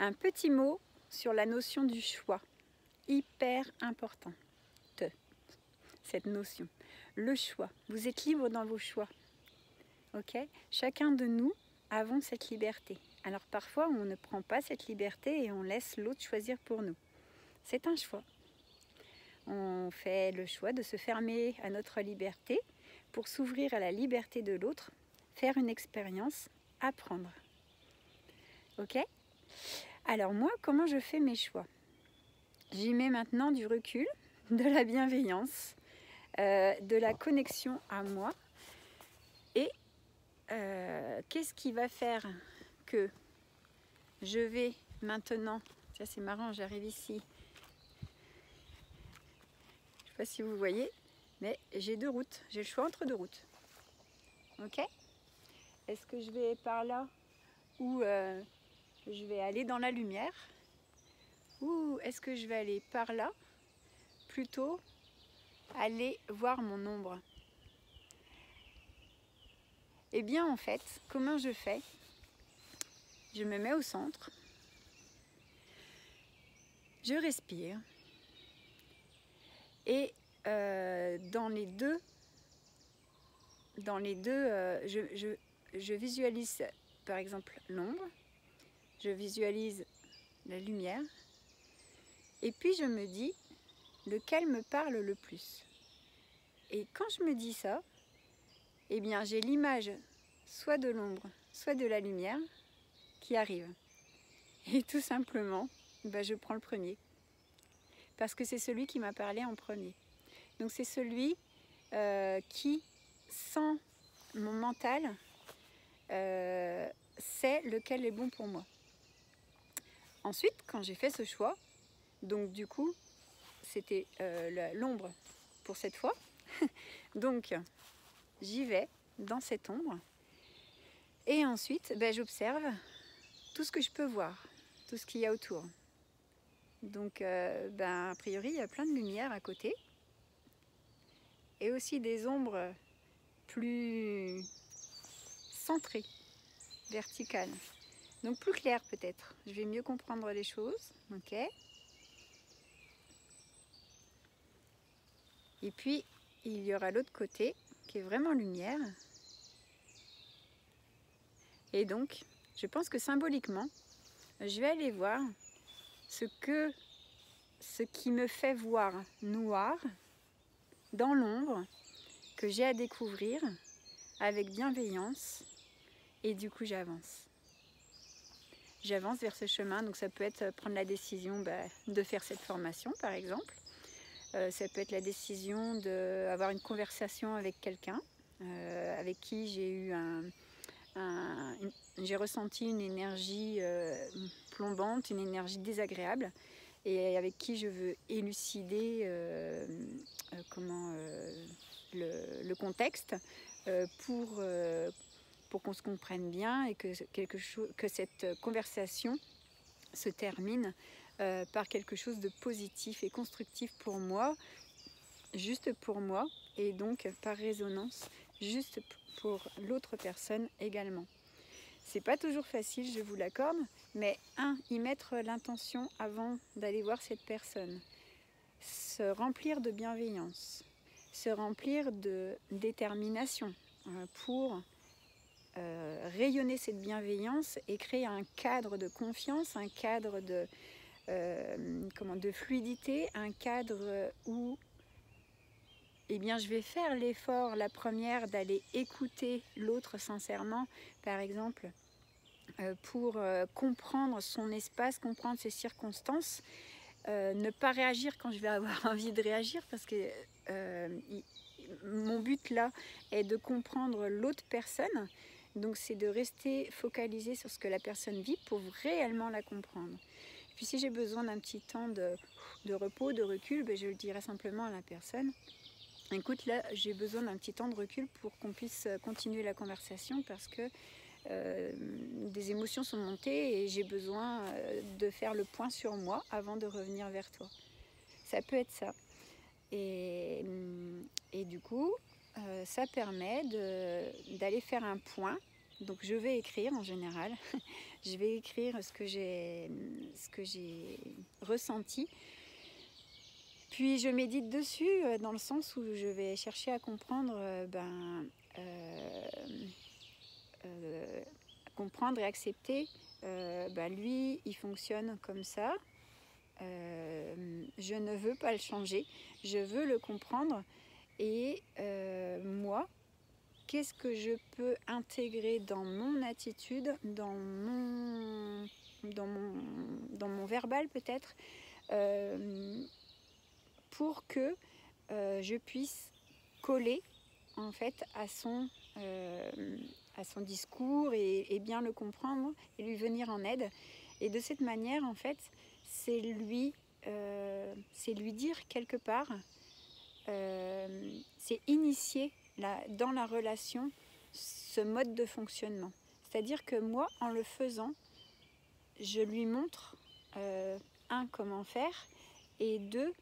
Un petit mot sur la notion du choix, hyper important, cette notion. Le choix, vous êtes libre dans vos choix, ok? Chacun de nous avons cette liberté. Alors parfois on ne prend pas cette liberté et on laisse l'autre choisir pour nous. C'est un choix. On fait le choix de se fermer à notre liberté pour s'ouvrir à la liberté de l'autre, faire une expérience, apprendre. Ok? Alors moi, comment je fais mes choix? J'y mets maintenant du recul, de la bienveillance, de la connexion à moi. Et qu'est-ce qui va faire que je vais maintenant... Ça c'est marrant, j'arrive ici. Je ne sais pas si vous voyez, mais j'ai deux routes. J'ai le choix entre deux routes. Ok? Est-ce que je vais par là ou je vais aller dans la lumière? Ou est-ce que je vais aller par là, plutôt aller voir mon ombre? Eh bien en fait, comment je fais? Je me mets au centre, je respire et dans les deux, je visualise par exemple l'ombre, je visualise la lumière et puis je me dis lequel me parle le plus. Et quand je me dis ça, eh bien j'ai l'image soit de l'ombre, soit de la lumière qui arrive. Et tout simplement, je prends le premier. Parce que c'est celui qui m'a parlé en premier. Donc c'est celui qui, sans mon mental, sait lequel est bon pour moi. Ensuite, quand j'ai fait ce choix, donc du coup, c'était l'ombre pour cette fois. Donc, j'y vais dans cette ombre. Et ensuite, j'observe tout ce que je peux voir, tout ce qu'il y a autour. Donc, a priori, il y a plein de lumière à côté. Et aussi des ombres plus centrées, verticales. Donc plus claires peut-être. Je vais mieux comprendre les choses. Ok. Et puis, il y aura l'autre côté qui est vraiment lumière. Et donc, je pense que symboliquement, je vais aller voir ce qui me fait voir noir dans l'ombre que j'ai à découvrir avec bienveillance et du coup j'avance. J'avance vers ce chemin, donc ça peut être prendre la décision de faire cette formation par exemple. Ça peut être la décision d'avoir une conversation avec quelqu'un avec qui j'ai eu j'ai ressenti une énergie plombante, une énergie désagréable et avec qui je veux élucider le contexte pour qu'on se comprenne bien et que cette conversation se termine par quelque chose de positif et constructif pour moi, juste pour moi, et donc par résonance, juste pour l'autre personne également. C'est pas toujours facile, je vous l'accorde, mais y mettre l'intention avant d'aller voir cette personne, se remplir de bienveillance, se remplir de détermination pour rayonner cette bienveillance et créer un cadre de confiance, un cadre de fluidité, un cadre où je vais faire l'effort, la première, d'aller écouter l'autre sincèrement, par exemple, pour comprendre son espace, comprendre ses circonstances, ne pas réagir quand je vais avoir envie de réagir, parce que mon but là est de comprendre l'autre personne, donc c'est de rester focalisé sur ce que la personne vit pour réellement la comprendre. Puis si j'ai besoin d'un petit temps de repos, de recul, je le dirai simplement à la personne. Écoute, là j'ai besoin d'un petit temps de recul pour qu'on puisse continuer la conversation parce que des émotions sont montées et j'ai besoin de faire le point sur moi avant de revenir vers toi. Ça peut être ça. Et du coup, ça permet d'aller faire un point Donc je vais écrire en général, je vais écrire ce que j'ai ressenti. Puis je médite dessus dans le sens où je vais chercher à comprendre, comprendre et accepter. Lui, il fonctionne comme ça. Je ne veux pas le changer, je veux le comprendre. Et moi, qu'est-ce que je peux intégrer dans mon attitude, dans mon verbal peut-être, pour que je puisse coller en fait à son discours et bien le comprendre et lui venir en aide. Et de cette manière, en fait, c'est lui dire quelque part, c'est initier dans la relation ce mode de fonctionnement. C'est-à-dire que moi, en le faisant, je lui montre, comment faire, et deux,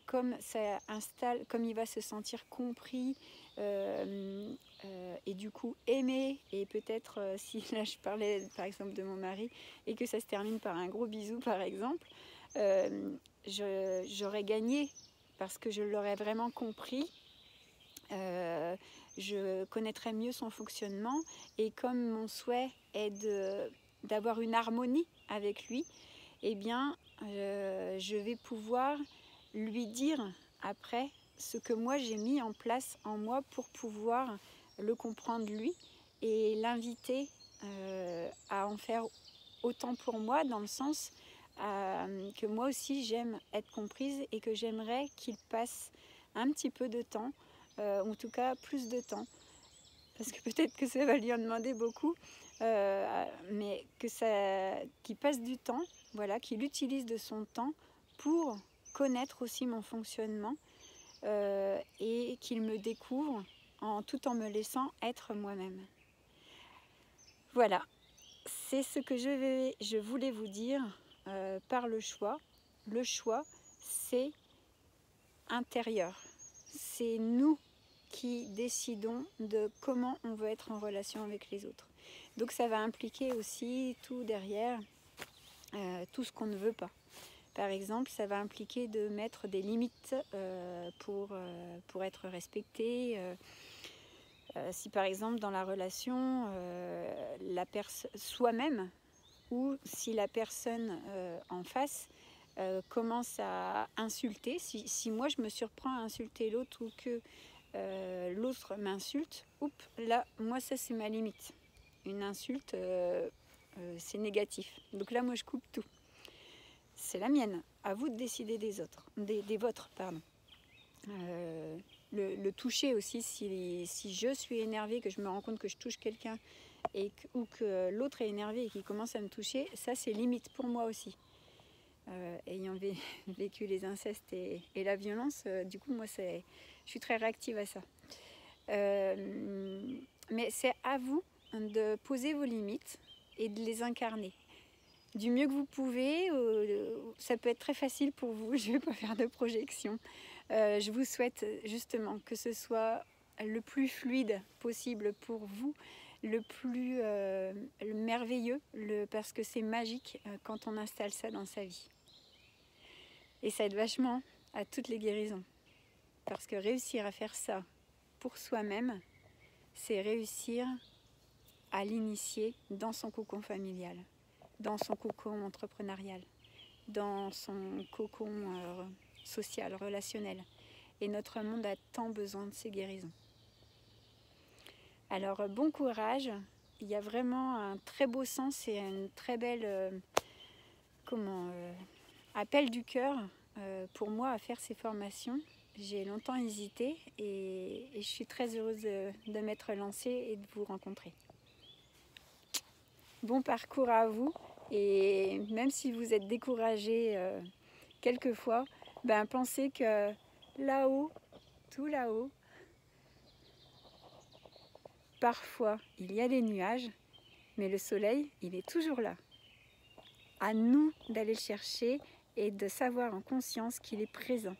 comme ça installe, comme il va se sentir compris, et du coup aimé, et peut-être si là je parlais par exemple de mon mari et que ça se termine par un gros bisou par exemple, j'aurais gagné parce que je l'aurais vraiment compris, je connaîtrais mieux son fonctionnement, et comme mon souhait est d'avoir une harmonie avec lui, eh bien je vais pouvoir lui dire après ce que moi j'ai mis en place en moi pour pouvoir le comprendre lui et l'inviter à en faire autant pour moi, dans le sens que moi aussi j'aime être comprise et que j'aimerais qu'il passe un petit peu de temps, en tout cas plus de temps, parce que peut-être que ça va lui en demander beaucoup, mais qu'il passe du temps, voilà, qu'il utilise de son temps pour connaître aussi mon fonctionnement, et qu'il me découvre tout en me laissant être moi-même. Voilà, c'est ce que je voulais vous dire par le choix. Le choix, c'est intérieur. C'est nous qui décidons de comment on veut être en relation avec les autres. Donc ça va impliquer aussi tout derrière, tout ce qu'on ne veut pas. Par exemple, ça va impliquer de mettre des limites pour être respecté. Si par exemple dans la relation, soi-même, ou si la personne en face commence à insulter, si moi je me surprends à insulter l'autre, ou que l'autre m'insulte, là, moi ça c'est ma limite. Une insulte, c'est négatif. Donc là, moi je coupe tout. C'est la mienne. À vous de décider des vôtres, pardon. Le toucher aussi, si je suis énervée, que je me rends compte que je touche quelqu'un, ou que l'autre est énervé et qu'il commence à me toucher, ça c'est limite pour moi aussi. Ayant vécu les incestes et la violence, du coup moi je suis très réactive à ça. Mais c'est à vous de poser vos limites et de les incarner du mieux que vous pouvez. Ça peut être très facile pour vous, je ne vais pas faire de projection. Je vous souhaite justement que ce soit le plus fluide possible pour vous, le plus merveilleux, parce que c'est magique quand on installe ça dans sa vie. Et ça aide vachement à toutes les guérisons. Parce que réussir à faire ça pour soi-même, c'est réussir à l'initier dans son cocon familial, dans son cocon entrepreneurial, dans son cocon social, relationnel. Et notre monde a tant besoin de ces guérisons. Alors bon courage, il y a vraiment un très beau sens et une très belle appel du cœur pour moi à faire ces formations. J'ai longtemps hésité et je suis très heureuse de m'être lancée et de vous rencontrer. Bon parcours à vous, et même si vous êtes découragé quelquefois, pensez que là-haut, tout là-haut, parfois il y a des nuages, mais le soleil, il est toujours là. À nous d'aller le chercher et de savoir en conscience qu'il est présent.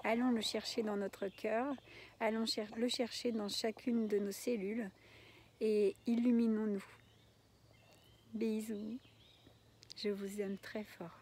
Allons le chercher dans notre cœur, allons le chercher dans chacune de nos cellules, et illuminons-nous. Bisous, je vous aime très fort.